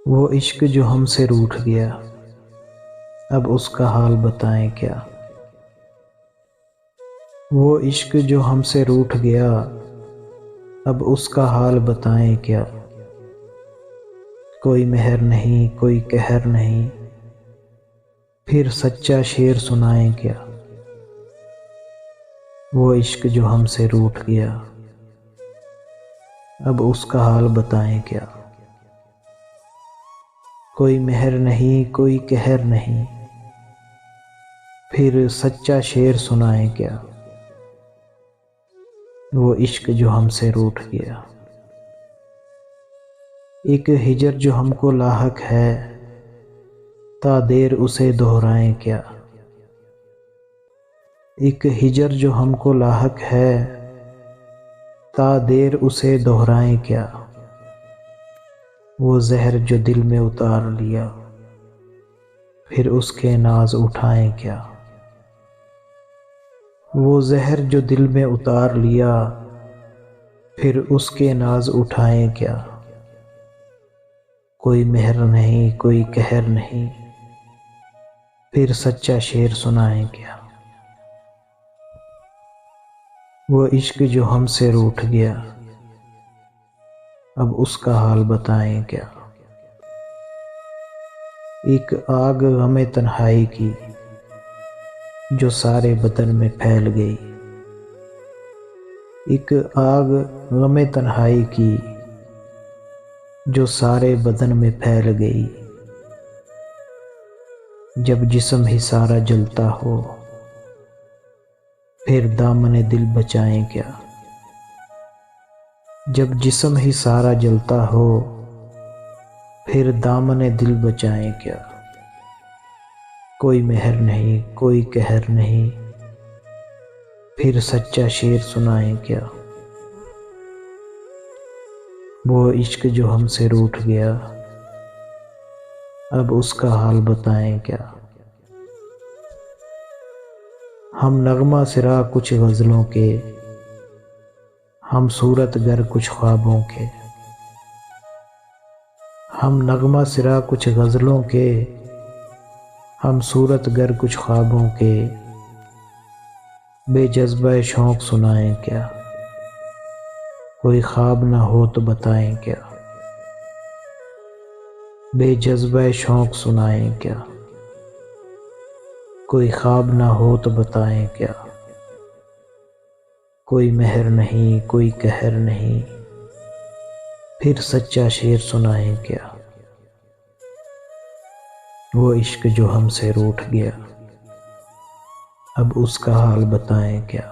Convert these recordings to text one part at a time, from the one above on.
वो इश्क जो हमसे रूठ गया, अब उसका हाल बताएं क्या। वो इश्क जो हमसे रूठ गया, अब उसका हाल बताएं क्या। कोई मेहर नहीं, कोई कहर नहीं, फिर सच्चा शेर सुनाएं क्या। वो इश्क जो हमसे रूठ गया, अब उसका हाल बताएं क्या। कोई मेहर नहीं, कोई कहर नहीं, फिर सच्चा शेर सुनाएं क्या। वो इश्क जो हमसे रूठ गया। एक हिजर जो हमको लाहक है, ता देर उसे दोहराएं क्या। एक हिजर जो हमको लाहक है, ता देर उसे दोहराएं क्या। वो जहर जो दिल में उतार लिया, फिर उसके नाज उठाएं क्या। वो जहर जो दिल में उतार लिया, फिर उसके नाज उठाएं क्या। कोई मेहर नहीं, कोई कहर नहीं, फिर सच्चा शेर सुनाएं क्या। वो इश्क जो हमसे रूठ गया, अब उसका हाल बताएं क्या। एक आग हमें तन्हाई की, जो सारे बदन में फैल गई। एक आग गमे तन्हाई की, जो सारे बदन में फैल गई। जब जिस्म ही सारा जलता हो, फिर दामने दिल बचाएं क्या। जब जिस्म ही सारा जलता हो, फिर दामने दिल बचाएं क्या। कोई मेहर नहीं, कोई कहर नहीं, फिर सच्चा शेर सुनाएं क्या। वो इश्क जो हमसे रूठ गया, अब उसका हाल बताएं क्या। हम नगमा सिरा कुछ गज़लों के, हम सूरत गर कुछ ख्वाबों के। हम नगमा सिरा कुछ गज़लों के, हम सूरत गर कुछ ख्वाबों के। बेजज़्बा शौक़ सुनाएं क्या। कोई ख्वाब ना हो तो बताएं क्या। बेजज़्बा शौक़ सुनाएं क्या। कोई ख्वाब ना हो तो बताएं क्या। कोई मेहर नहीं, कोई कहर नहीं, फिर सच्चा शेर सुनाएं क्या। वो इश्क जो हमसे रूठ गया, अब उसका हाल बताएं क्या।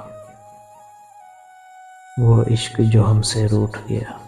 वो इश्क जो हमसे रूठ गया।